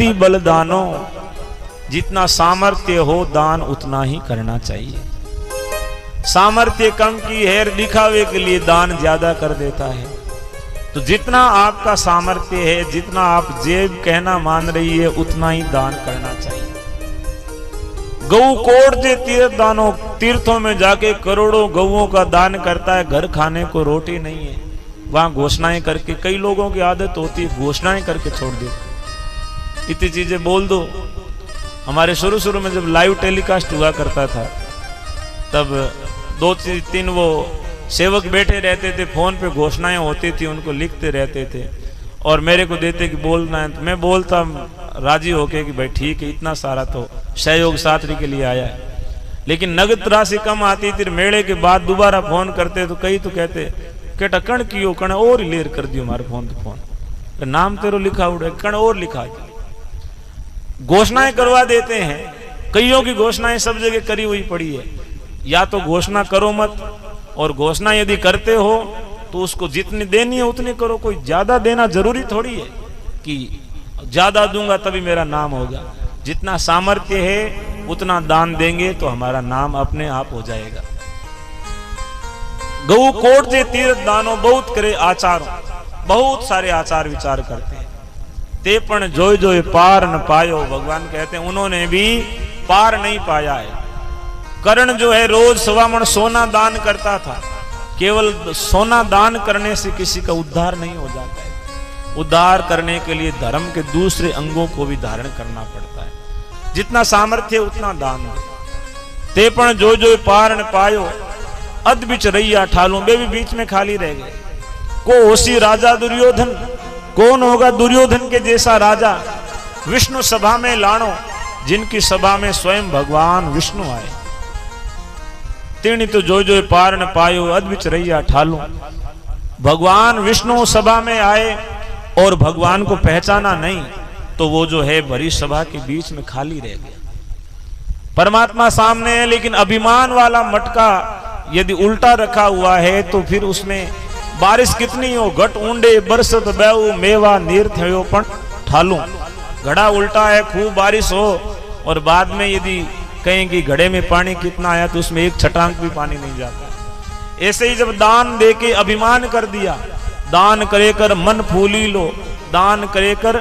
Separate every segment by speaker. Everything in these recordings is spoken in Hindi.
Speaker 1: अति बलदानो, जितना सामर्थ्य हो दान उतना ही करना चाहिए। सामर्थ्य कम की है, दिखावे के लिए दान ज्यादा कर देता है। तो जितना आपका सामर्थ्य है, जितना आप जेब कहना मान रही है, उतना ही दान करना चाहिए। गौ कोट जे तीर्थ दानो, तीर्थों में जाके करोड़ों गौओं का दान करता है, घर खाने को रोटी नहीं है, वहां घोषणाएं करके, कई लोगों की आदत होती है घोषणाएं करके छोड़ दे, इतनी चीजें बोल दो। हमारे शुरू में जब लाइव टेलीकास्ट हुआ करता था, तब 2-3 वो सेवक बैठे रहते थे, फोन पे घोषणाएं होती थी, उनको लिखते रहते थे और मेरे को देते कि बोलना है। तो मैं बोलता राजी होके कि भाई ठीक है, इतना सारा तो सहयोग साथी के लिए आया है। लेकिन नगद राशि कम आती थी, मेले के बाद दोबारा फोन करते तो कई तो कहते कि कण कियो कण और लेर कर दियो हमारे फोन तो फोन, नाम तेरो लिखा उड़े कण और लिखा दियो। घोषणाएं करवा देते हैं, कईयों की घोषणाएं सब जगह करी हुई पड़ी है। या तो घोषणा करो मत, और घोषणा यदि करते हो तो उसको जितनी देनी है उतनी करो। कोई ज्यादा देना जरूरी थोड़ी है कि ज्यादा दूंगा तभी मेरा नाम होगा। जितना सामर्थ्य है उतना दान देंगे तो हमारा नाम अपने आप हो जाएगा। गौ कोट जे तीर्थ दानो, बहुत करे आचारों, बहुत सारे आचार विचार करते हैं। ते पण जोय जोय पार न पायो, भगवान कहते हैं उन्होंने भी पार नहीं पाया है। कर्ण जो है रोज 1.25 मन सोना दान करता था। केवल सोना दान करने से किसी का उद्धार नहीं हो जाता है। उद्धार करने के लिए धर्म के दूसरे अंगों को भी धारण करना पड़ता है। जितना सामर्थ्य उतना दान दो। ते पण जो जो पार न पायो, अध बिच रैया ठालू, वे भी बीच में खाली रह गए। को होसी राजा दुर्योधन, कौन होगा दुर्योधन के जैसा राजा। विष्णु सभा में लाणो, जिनकी सभा में स्वयं भगवान विष्णु आए। तीर्णी तो जो जो पार न पायो, अध बिच रैया ठालू। भगवान विष्णु सभा में आए और भगवान को पहचाना नहीं, तो वो जो है भरी सभा के बीच में खाली रह गया। परमात्मा सामने है, लेकिन अभिमान वाला मटका यदि उल्टा रखा हुआ है तो फिर उसमें बारिश कितनी हो, घट ऊंडे बरसत बेऊ, मेवा नीर थयो पण ठालू। घड़ा उल्टा है, खूब बारिश हो और बाद में यदि कहें कि घड़े में पानी कितना आया तो उसमें एक छटांक भी पानी नहीं जाता। ऐसे ही जब दान देके अभिमान कर दिया, दान करे कर मन फूली लो, दान करे कर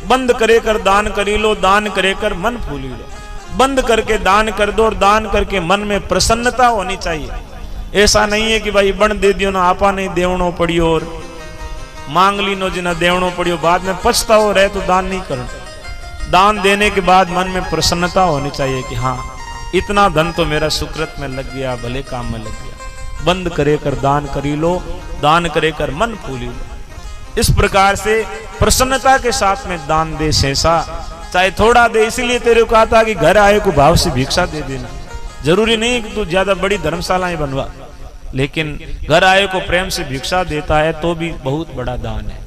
Speaker 1: बंद करे कर दान करी लो, दान करे कर मन फूली लो। बंद करके दान कर दो और दान करके मन में प्रसन्नता होनी चाहिए। ऐसा नहीं है कि भाई बण दे दियो ना, आपा नहीं देवणो पड़ियो और मांग ली नो जिना देवणो पड़ियो, बाद में पछताओ रहे तो दान नहीं करना। दान देने के बाद मन में प्रसन्नता होनी चाहिए कि हाँ इतना धन तो मेरा सुकृत में लग गया, भले काम में लग गया। बंद करे कर दान करी लो, दान करे कर मन फूली लो। इस प्रकार से प्रसन्नता के साथ में दान दे शेषा, चाहे थोड़ा दे। इसलिए तेरे को कहा था कि घर आए को भाव से भिक्षा दे देना। जरूरी नहीं कि तू ज्यादा बड़ी धर्मशालाएं बनवा, लेकिन घर आए को प्रेम से भिक्षा देता है तो भी बहुत बड़ा दान है।